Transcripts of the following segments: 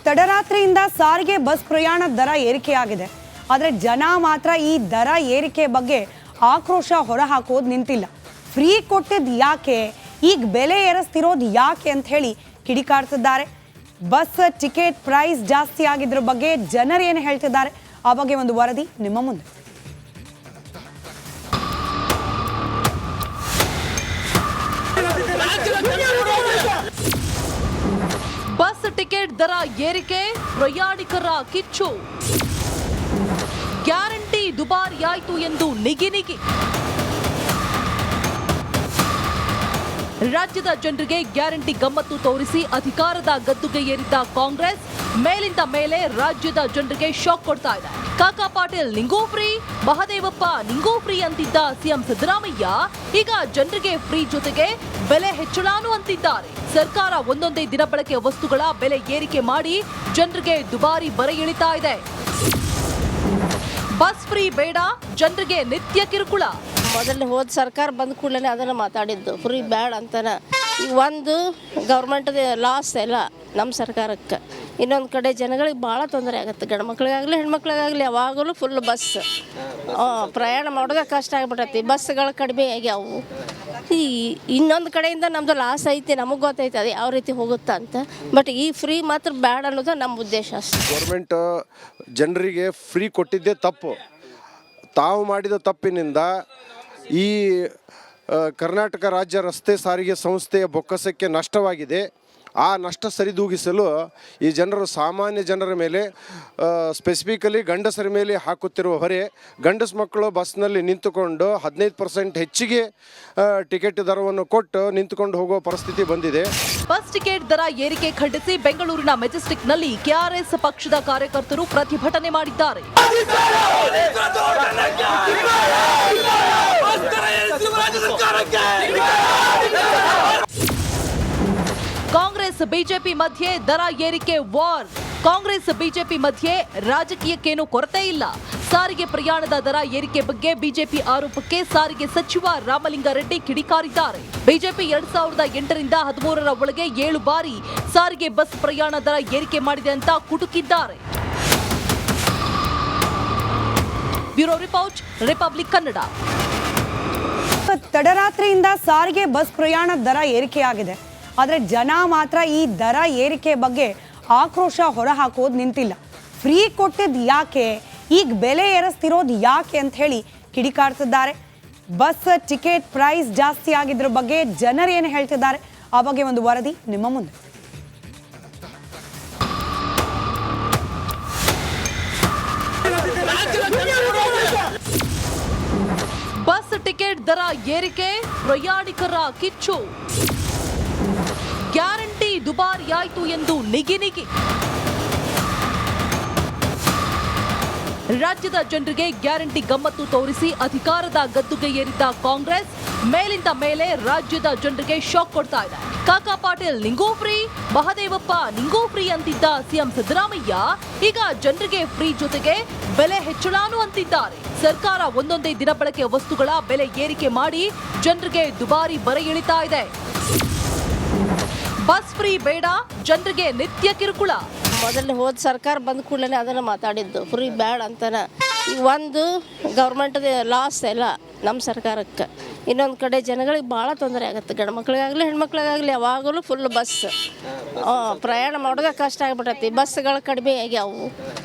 ತಡರಾತ್ರಿಯಿಂದ ಸಾರಿಗೆ ಬಸ್ ಪ್ರಯಾಣ ದರ ಏರಿಕೆಯಾಗಿದೆ. ಆದರೆ ಜನ ಮಾತ್ರ ಈ ದರ ಏರಿಕೆ ಬಗ್ಗೆ ಆಕ್ರೋಶ ಹೊರಹಾಕೋದು ನಿಂತಿಲ್ಲ. ಫ್ರೀ ಕೊಟ್ಟಿದ್ದು ಯಾಕೆ, ಈಗ ಬೆಲೆ ಏರಿಸ್ತಿರೋದು ಯಾಕೆ ಅಂತ ಹೇಳಿ ಕಿಡಿಕಾಡ್ತಿದ್ದಾರೆ. ಬಸ್ ಟಿಕೆಟ್ ಪ್ರೈಸ್ ಜಾಸ್ತಿ ಆಗಿದ್ರ ಬಗ್ಗೆ ಜನರು ಏನು ಹೇಳ್ತಿದ್ದಾರೆ, ಆ ಬಗ್ಗೆ ಒಂದು ವರದಿ ನಿಮ್ಮ ಮುಂದೆ. ಬಸ್ ಟಿಕೆಟ್ ದರ ಏರಿಕೆ, ಪ್ರಯಾಣಿಕರ ಕಿಚ್ಚು. ಗ್ಯಾರಂಟಿ ದುಬಾರಿಯಾಯಿತು ಎಂದು ನಿಗಿ. ರಾಜ್ಯದ ಜನರಿಗೆ ಗ್ಯಾರಂಟಿ ಗಮ್ಮತ್ತು ತೋರಿಸಿ ಅಧಿಕಾರದ ಗದ್ದುಗೆ ಏರಿದ್ದ ಕಾಂಗ್ರೆಸ್ ಮೇಲಿಂದ ಮೇಲೆ ರಾಜ್ಯದ ಜನರಿಗೆ ಶಾಕ್ ಕೊಡ್ತಾ ಇದೆ. ಕಾಕಾ ಪಾಟೀಲ್ ನಿಂಗೂ ಫ್ರೀ, ಮಹದೇವಪ್ಪ ನಿಂಗೂ ಫ್ರೀ ಅಂತಿದ್ದ ಸಿಎಂ ಸಿದ್ದರಾಮಯ್ಯ ಈಗ ಜನರಿಗೆ ಫ್ರೀ ಜೊತೆಗೆ ಬೆಲೆ ಹೆಚ್ಚಳಾನು ಅಂತಿದ್ದಾರೆ. ಸರ್ಕಾರ ಒಂದೊಂದೇ ದಿನಬಳಕೆ ವಸ್ತುಗಳ ಬೆಲೆ ಏರಿಕೆ ಮಾಡಿ ಜನರಿಗೆ ದುಬಾರಿ ಬರ ಇಳಿತಾ ಇದೆ. ಬಸ್ ಫ್ರೀ ಬೇಡ, ಜನರಿಗೆ ನಿತ್ಯ ಕಿರುಕುಳ. ಮೊದಲು ಹೋದ ಸರ್ಕಾರ ಬಂದ ಕೂಡಲೇ ಅದನ್ನು ಮಾತಾಡಿದ್ದು, ಫ್ರೀ ಬ್ಯಾಡ್ ಅಂತಾನೆ. ಒಂದು ಗೌರ್ಮೆಂಟ್ದು ಲಾಸ್ ಎಲ್ಲ ನಮ್ಮ ಸರ್ಕಾರಕ್ಕೆ. ಇನ್ನೊಂದು ಕಡೆ ಜನಗಳಿಗೆ ಭಾಳ ತೊಂದರೆ ಆಗುತ್ತೆ. ಗಂಡು ಮಕ್ಳಿಗಾಗಲಿ ಹೆಣ್ಮಕ್ಳಿಗಾಗಲಿ ಯಾವಾಗಲೂ ಫುಲ್ ಬಸ್ ಪ್ರಯಾಣ ಮಾಡೋದೇ ಕಷ್ಟ ಆಗಿಬಿಟ್ಟೈತಿ. ಬಸ್ಗಳು ಕಡಿಮೆ ಆಗ್ಯಾವು. ಈ ಇನ್ನೊಂದು ಕಡೆಯಿಂದ ನಮ್ಮದು ಲಾಸ್ ಐತಿ, ನಮಗೆ ಗೊತ್ತೈತೆ ಅದು ಯಾವ ರೀತಿ ಹೋಗುತ್ತಾ ಅಂತ. ಬಟ್ ಈ ಫ್ರೀ ಮಾತ್ರ ಬ್ಯಾಡ್ ಅನ್ನೋದು ನಮ್ಮ ಉದ್ದೇಶ ಅಷ್ಟೇ. ಗೌರ್ಮೆಂಟ್ ಜನರಿಗೆ ಫ್ರೀ ಕೊಟ್ಟಿದ್ದೇ ತಪ್ಪು. ತಾವು ಮಾಡಿದ ತಪ್ಪಿನಿಂದ ಈ ಕರ್ನಾಟಕ ರಾಜ್ಯ ರಸ್ತೆ ಸಾರಿಗೆ ಸಂಸ್ಥೆಯ ಬೊಕ್ಕಸಕ್ಕೆ ನಷ್ಟವಾಗಿದೆ. ಆ ನಷ್ಟ ಸರಿದೂಗಿಸಲು ಈ ಜನರು, ಸಾಮಾನ್ಯ ಜನರ ಮೇಲೆ, ಸ್ಪೆಸಿಫಿಕಲಿ ಗಂಡಸರ ಮೇಲೆ ಹಾಕುತ್ತಿರುವ ಹೊರೆ. ಗಂಡಸ ಮಕ್ಕಳು ಬಸ್ನಲ್ಲಿ ನಿಂತುಕೊಂಡು 15% ಹೆಚ್ಚಿಗೆ ಟಿಕೆಟ್ ದರವನ್ನು ಕೊಟ್ಟು ನಿಂತುಕೊಂಡು ಹೋಗುವ ಪರಿಸ್ಥಿತಿ ಬಂದಿದೆ. ಬಸ್ ಟಿಕೆಟ್ ದರ ಏರಿಕೆ ಖಂಡಿಸಿ ಬೆಂಗಳೂರಿನ ಮೆಜೆಸ್ಟಿಕ್ನಲ್ಲಿ ಕೆಆರ್ಎಸ್ ಪಕ್ಷದ ಕಾರ್ಯಕರ್ತರು ಪ್ರತಿಭಟನೆ ಮಾಡಿದ್ದಾರೆ. ಕಾಂಗ್ರೆಸ್ ಬಿಜೆಪಿ ಮಧ್ಯೆ ದರ ಏರಿಕೆ ವಾರ್. ಕಾಂಗ್ರೆಸ್ ಬಿಜೆಪಿ ಮಧ್ಯೆ ರಾಜಕೀಯಕ್ಕೇನು ಕೊರತೆ ಇಲ್ಲ. ಸಾರಿಗೆ ಪ್ರಯಾಣದ ದರ ಏರಿಕೆ ಬಗ್ಗೆ ಬಿಜೆಪಿ ಆರೋಪಕ್ಕೆ ಸಾರಿಗೆ ಸಚಿವ ರಾಮಲಿಂಗಾರೆಡ್ಡಿ ಕಿಡಿಕಾರಿದ್ದಾರೆ. ಬಿಜೆಪಿ 2008ರಿಂದ 13ರ ಒಳಗೆ 7 ಬಾರಿ ಸಾರಿಗೆ ಬಸ್ ಪ್ರಯಾಣ ದರ ಏರಿಕೆ ಮಾಡಿದೆ ಅಂತ ಕುಟುಕಿದ್ದಾರೆ. Bureau report, Republic Kannada. ತಡರಾತ್ರಿಯಿಂದ ಸಾರಿಗೆ ಬಸ್ ಪ್ರಯಾಣ ದರ ಏರಿಕೆಯಾಗಿದೆ. ಆದರೆ ಜನ ಮಾತ್ರ ಈ ದರ ಏರಿಕೆ ಬಗ್ಗೆ ಆಕ್ರೋಶ ಹೊರಹಾಕೋದು ನಿಂತಿಲ್ಲ. ಫ್ರೀ ಕೊಟ್ಟಿದ್ದು ಯಾಕೆ, ಈಗ ಬೆಲೆ ಏರಿಸ್ತಿರೋದು ಯಾಕೆ ಅಂತ ಹೇಳಿ ಕಿಡಿಕಾಡ್ತಿದ್ದಾರೆ. ಬಸ್ ಟಿಕೆಟ್ ಪ್ರೈಸ್ ಜಾಸ್ತಿ ಆಗಿದ್ರ ಬಗ್ಗೆ ಜನರು ಏನು ಹೇಳ್ತಿದ್ದಾರೆ, ಆ ಬಗ್ಗೆ ಒಂದು ವರದಿ ನಿಮ್ಮ ಮುಂದೆ. ಬಸ್ ಟಿಕೆಟ್ ದರ ಏರಿಕೆ, ಪ್ರಯಾಣಿಕರ ಕಿಚ್ಚು. ಗ್ಯಾರಂಟಿ ದುಬಾರಿಯಾಯಿತು ಎಂದು ನಿಗಿ. ರಾಜ್ಯದ ಜನರಿಗೆ ಗ್ಯಾರಂಟಿ ಗಮ್ಮತ್ತು ತೋರಿಸಿ ಅಧಿಕಾರದ ಗದ್ದುಗೆ ಏರಿದ್ದ ಕಾಂಗ್ರೆಸ್ ಮೇಲಿಂದ ಮೇಲೆ ರಾಜ್ಯದ ಜನರಿಗೆ ಶಾಕ್ ಕೊಡ್ತಾ ಇದೆ. ಕಾಕಾ ಪಾಟೀಲ್ ನಿಂಗೂ ಫ್ರೀ, ಮಹದೇವಪ್ಪ ನಿಂಗೂ ಫ್ರೀ ಅಂತಿದ್ದ ಸಿಎಂ ಸಿದ್ದರಾಮಯ್ಯ ಈಗ ಜನರಿಗೆ ಫ್ರೀ ಜೊತೆಗೆ ಬೆಲೆ ಹೆಚ್ಚಳಾನು ಅಂತಿದ್ದಾರೆ. ಸರ್ಕಾರ ಒಂದೊಂದೇ ದಿನಬಳಕೆ ವಸ್ತುಗಳ ಬೆಲೆ ಏರಿಕೆ ಮಾಡಿ ಜನರಿಗೆ ದುಬಾರಿ ಬರ ಇಳಿತಾ ಇದೆ. ಬಸ್ ಫ್ರೀ ಬೇಡ, ಜನರಿಗೆ ನಿತ್ಯ ಕಿರುಕುಳ. ಮೊದಲು ಹೋದ ಸರ್ಕಾರ ಬಂದ ಕೂಡಲೇ ಅದನ್ನು ಮಾತಾಡಿದ್ದು, ಫ್ರೀ ಬ್ಯಾಡ್ ಅಂತಾನೆ. ಒಂದು ಗೌರ್ಮೆಂಟ್ದು ಲಾಸ್ ಎಲ್ಲ ನಮ್ಮ ಸರ್ಕಾರಕ್ಕೆ. ಇನ್ನೊಂದು ಕಡೆ ಜನಗಳಿಗೆ ಭಾಳ ತೊಂದರೆ ಆಗುತ್ತೆ. ಗಂಡು ಮಕ್ಳಿಗಾಗಲಿ ಹೆಣ್ಮಕ್ಳಿಗಾಗಲಿ ಯಾವಾಗಲೂ ಫುಲ್ ಬಸ್ ಪ್ರಯಾಣ ಮಾಡೋದೇ ಕಷ್ಟ ಆಗಿಬಿಟ್ಟೈತಿ. ಬಸ್ಗಳು ಕಡಿಮೆ ಆಗ್ಯಾವು.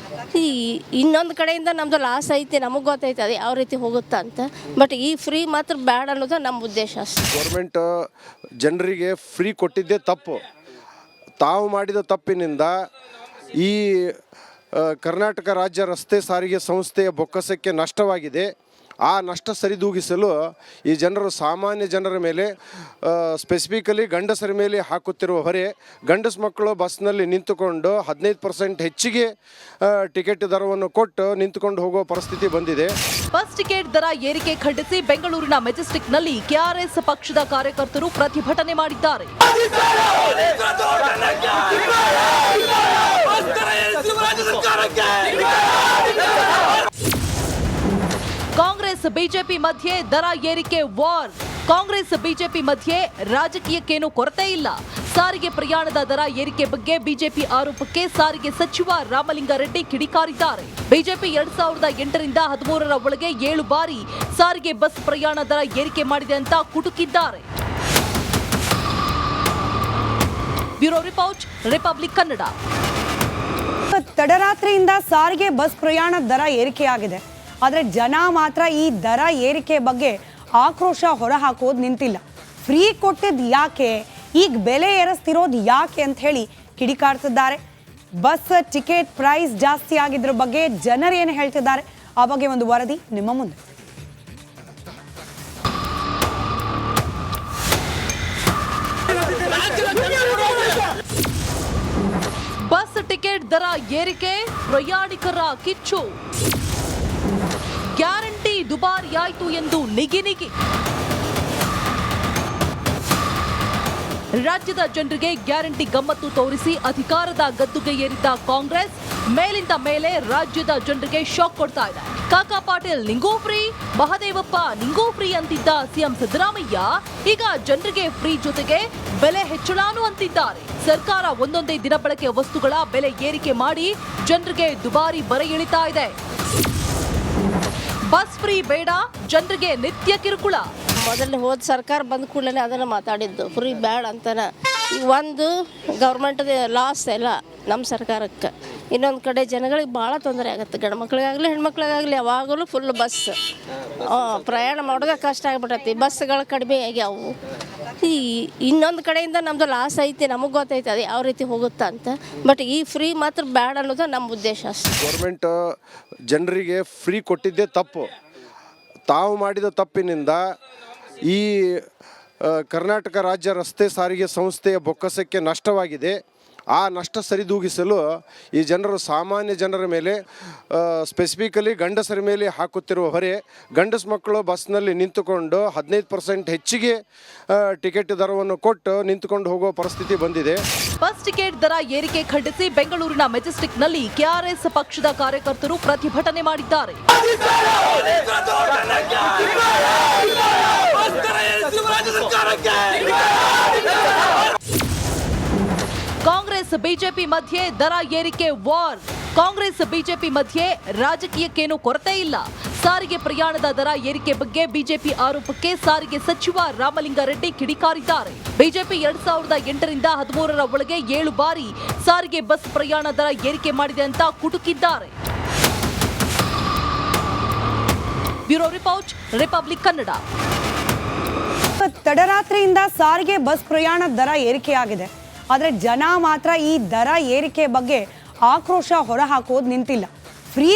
ಈ ಇನ್ನೊಂದು ಕಡೆಯಿಂದ ನಮ್ಮದು ಲಾಸ್ ಐತಿ, ನಮಗೆ ಗೊತ್ತೈತೆ ಅದು ಯಾವ ರೀತಿ ಹೋಗುತ್ತಾ ಅಂತ. ಬಟ್ ಈ ಫ್ರೀ ಮಾತ್ರ ಬ್ಯಾಡ್ ಅನ್ನೋದು ನಮ್ಮ ಉದ್ದೇಶ ಅಷ್ಟೇ. ಗೌರ್ಮೆಂಟ್ ಜನರಿಗೆ ಫ್ರೀ ಕೊಟ್ಟಿದ್ದೇ ತಪ್ಪು. ತಾವು ಮಾಡಿದ ತಪ್ಪಿನಿಂದ ಈ ಕರ್ನಾಟಕ ರಾಜ್ಯ ರಸ್ತೆ ಸಾರಿಗೆ ಸಂಸ್ಥೆಯ ಬೊಕ್ಕಸಕ್ಕೆ ನಷ್ಟವಾಗಿದೆ. ಆ ನಷ್ಟ ಸರಿದೂಗಿಸಲು ಈ ಜನರು, ಸಾಮಾನ್ಯ ಜನರ ಮೇಲೆ, ಸ್ಪೆಸಿಫಿಕಲಿ ಗಂಡಸರ ಮೇಲೆ ಹಾಕುತ್ತಿರುವ ಹೊರೆ. ಗಂಡಸ ಮಕ್ಕಳು ಬಸ್ನಲ್ಲಿ ನಿಂತುಕೊಂಡು 15% ಹೆಚ್ಚಿಗೆ ಟಿಕೆಟ್ ದರವನ್ನು ಕೊಟ್ಟು ನಿಂತುಕೊಂಡು ಹೋಗುವ ಪರಿಸ್ಥಿತಿ ಬಂದಿದೆ. ಬಸ್ ಟಿಕೆಟ್ ದರ ಏರಿಕೆ ಖಂಡಿಸಿ ಬೆಂಗಳೂರಿನ ಮೆಜೆಸ್ಟಿಕ್ನಲ್ಲಿ ಕೆಆರ್ಎಸ್ ಪಕ್ಷದ ಕಾರ್ಯಕರ್ತರು ಪ್ರತಿಭಟನೆ ಮಾಡಿದ್ದಾರೆ. ಕಾಂಗ್ರೆಸ್ ಬಿಜೆಪಿ ಮಧ್ಯೆ ದರ ಏರಿಕೆ ವಾರ್. ಕಾಂಗ್ರೆಸ್ ಬಿಜೆಪಿ ಮಧ್ಯೆ ರಾಜಕೀಯಕ್ಕೇನು ಕೊರತೆ ಇಲ್ಲ. ಸಾರಿಗೆ ಪ್ರಯಾಣದ ದರ ಏರಿಕೆ ಬಗ್ಗೆ ಬಿಜೆಪಿ ಆರೋಪಕ್ಕೆ ಸಾರಿಗೆ ಸಚಿವ ರಾಮಲಿಂಗಾರೆಡ್ಡಿ ಕಿಡಿಕಾರಿದ್ದಾರೆ. ಬಿಜೆಪಿ 2008ರಿಂದ 13ರ ಒಳಗೆ 7 ಬಾರಿ ಸಾರಿಗೆ ಬಸ್ ಪ್ರಯಾಣ ದರ ಏರಿಕೆ ಮಾಡಿದೆ ಅಂತ ಕುಟುಕಿದ್ದಾರೆ. Bureau report, Republic Kannada. ತಡರಾತ್ರಿಯಿಂದ ಸಾರಿಗೆ ಬಸ್ ಪ್ರಯಾಣ ದರ ಏರಿಕೆಯಾಗಿದೆ. ಆದರೆ ಜನ ಮಾತ್ರ ಈ ದರ ಏರಿಕೆ ಬಗ್ಗೆ ಆಕ್ರೋಶ ಹೊರಹಾಕೋದು ನಿಂತಿಲ್ಲ. ಫ್ರೀ ಕೊಟ್ಟಿದ್ದು ಯಾಕೆ, ಈಗ ಬೆಲೆ ಏರಿಸ್ತಿರೋದು ಯಾಕೆ ಅಂತ ಹೇಳಿ ಕಿಡಿಕಾಡ್ತಿದ್ದಾರೆ. ಬಸ್ ಟಿಕೆಟ್ ಪ್ರೈಸ್ ಜಾಸ್ತಿ ಆಗಿದ್ರ ಬಗ್ಗೆ ಜನರು ಏನು ಹೇಳ್ತಿದ್ದಾರೆ, ಆ ಬಗ್ಗೆ ಒಂದು ವರದಿ ನಿಮ್ಮ ಮುಂದೆ. ಬಸ್ ಟಿಕೆಟ್ ದರ ಏರಿಕೆ, ಪ್ರಯಾಣಿಕರ ಕಿಚ್ಚು. ಗ್ಯಾರಂಟಿ ದುಬಾರಿಯಾಯಿತು ಎಂದು ನಿಗಿ. ರಾಜ್ಯದ ಜನರಿಗೆ ಗ್ಯಾರಂಟಿ ಗಮ್ಮತ್ತು ತೋರಿಸಿ ಅಧಿಕಾರದ ಗದ್ದುಗೆ ಏರಿದ್ದ ಕಾಂಗ್ರೆಸ್ ಮೇಲಿಂದ ಮೇಲೆ ರಾಜ್ಯದ ಜನರಿಗೆ ಶಾಕ್ ಕೊಡ್ತಾ ಇದೆ. ಕಾಕಾ ಪಾಟೀಲ್ ನಿಂಗೂ ಫ್ರೀ, ಮಹದೇವಪ್ಪ ನಿಂಗೂ ಫ್ರೀ ಅಂತಿದ್ದ ಸಿಎಂ ಸಿದ್ದರಾಮಯ್ಯ ಈಗ ಜನರಿಗೆ ಫ್ರೀ ಜೊತೆಗೆ ಬೆಲೆ ಹೆಚ್ಚಳಾನು ಅಂತಿದ್ದಾರೆ. ಸರ್ಕಾರ ಒಂದೊಂದೇ ದಿನಬಳಕೆ ವಸ್ತುಗಳ ಬೆಲೆ ಏರಿಕೆ ಮಾಡಿ ಜನರಿಗೆ ದುಬಾರಿ ಬರೆ ಇಳಿತಾ ಇದೆ. ಬಸ್ ಫ್ರೀ ಬೇಡ, ಜನರಿಗೆ ನಿತ್ಯ ಕಿರುಕುಳ. ಮೊದಲನೇ ಹೋದ ಸರ್ಕಾರ ಬಂದ ಕೂಡಲೇ ಅದನ್ನು ಮಾತಾಡಿದ್ದು, ಫ್ರೀ ಬ್ಯಾಡ ಅಂತಾನೆ. ಈಗ ಒಂದು ಗೌರ್ಮೆಂಟ್ದು ಲಾಸ್ ಎಲ್ಲ ನಮ್ಮ ಸರ್ಕಾರಕ್ಕೆ. ಇನ್ನೊಂದು ಕಡೆ ಜನಗಳಿಗೆ ಭಾಳ ತೊಂದರೆ ಆಗುತ್ತೆ. ಗಂಡು ಮಕ್ಳಿಗಾಗಲಿ ಹೆಣ್ಮಕ್ಳಿಗಾಗಲಿ ಯಾವಾಗಲೂ ಫುಲ್ ಬಸ್ ಪ್ರಯಾಣ ಮಾಡೋದೇ ಕಷ್ಟ ಆಗಿಬಿಟ್ಟೈತಿ. ಬಸ್ಗಳು ಕಡಿಮೆ ಆಗ್ಯಾವು. ಈ ಇನ್ನೊಂದು ಕಡೆಯಿಂದ ನಮ್ಮದು ಲಾಸ್ ಐತಿ, ನಮಗೆ ಗೊತ್ತೈತೆ ಅದು ಯಾವ ರೀತಿ ಹೋಗುತ್ತಾ ಅಂತ. ಬಟ್ ಈ ಫ್ರೀ ಮಾತ್ರ ಬ್ಯಾಡ ಅನ್ನೋದು ನಮ್ಮ ಉದ್ದೇಶ ಅಷ್ಟೇ. ಗೌರ್ಮೆಂಟ್ ಜನರಿಗೆ ಫ್ರೀ ಕೊಟ್ಟಿದ್ದೇ ತಪ್ಪು. ತಾವು ಮಾಡಿದ ತಪ್ಪಿನಿಂದ ಈ ಕರ್ನಾಟಕ ರಾಜ್ಯ ರಸ್ತೆ ಸಾರಿಗೆ ಸಂಸ್ಥೆಯ ಬೊಕ್ಕಸಕ್ಕೆ ನಷ್ಟವಾಗಿದೆ. ಆ ನಷ್ಟ ಸರಿದೂಗಿಸಲು ಈ ಜನರು, ಸಾಮಾನ್ಯ ಜನರ ಮೇಲೆ, ಸ್ಪೆಸಿಫಿಕಲಿ ಗಂಡಸರ ಮೇಲೆ ಹಾಕುತ್ತಿರುವ ಹೊರೆ. ಗಂಡಸ ಮಕ್ಕಳು ಬಸ್ನಲ್ಲಿ ನಿಂತುಕೊಂಡು 15% ಹೆಚ್ಚಿಗೆ ಟಿಕೆಟ್ ದರವನ್ನು ಕೊಟ್ಟು ನಿಂತುಕೊಂಡು ಹೋಗುವ ಪರಿಸ್ಥಿತಿ ಬಂದಿದೆ. ಬಸ್ ಟಿಕೆಟ್ ದರ ಏರಿಕೆ ಖಂಡಿಸಿ ಬೆಂಗಳೂರಿನ ಮೆಜೆಸ್ಟಿಕ್ನಲ್ಲಿ ಕೆಆರ್ಎಸ್ ಪಕ್ಷದ ಕಾರ್ಯಕರ್ತರು ಪ್ರತಿಭಟನೆ ಮಾಡಿದ್ದಾರೆ. ಕಾಂಗ್ರೆಸ್ ಬಿಜೆಪಿ ಮಧ್ಯೆ ದರ ಏರಿಕೆ ವಾರ್. ಕಾಂಗ್ರೆಸ್ ಬಿಜೆಪಿ ಮಧ್ಯೆ ರಾಜಕೀಯಕ್ಕೇನು ಕೊರತೆ ಇಲ್ಲ. ಸಾರಿಗೆ ಪ್ರಯಾಣದ ದರ ಏರಿಕೆ ಬಗ್ಗೆ ಬಿಜೆಪಿ ಆರೋಪಕ್ಕೆ ಸಾರಿಗೆ ಸಚಿವ ರಾಮಲಿಂಗಾರೆಡ್ಡಿ ಕಿಡಿಕಾರಿದ್ದಾರೆ. ಬಿಜೆಪಿ 2008ರಿಂದ 13ರ ಒಳಗೆ 7 ಬಾರಿ ಸಾರಿಗೆ ಬಸ್ ಪ್ರಯಾಣ ದರ ಏರಿಕೆ ಮಾಡಿದೆ ಅಂತ ಕುಟುಕಿದ್ದಾರೆ. Bureau report, Republic Kannada. ತಡರಾತ್ರಿಯಿಂದ ಸಾರಿಗೆ ಬಸ್ ಪ್ರಯಾಣ ದರ ಏರಿಕೆಯಾಗಿದೆ. ಆದರೆ ಜನ ಮಾತ್ರ ಈ ದರ ಏರಿಕೆ ಬಗ್ಗೆ ಆಕ್ರೋಶ ಹೊರಹಾಕೋದು ನಿಂತಿಲ್ಲ. ಫ್ರೀ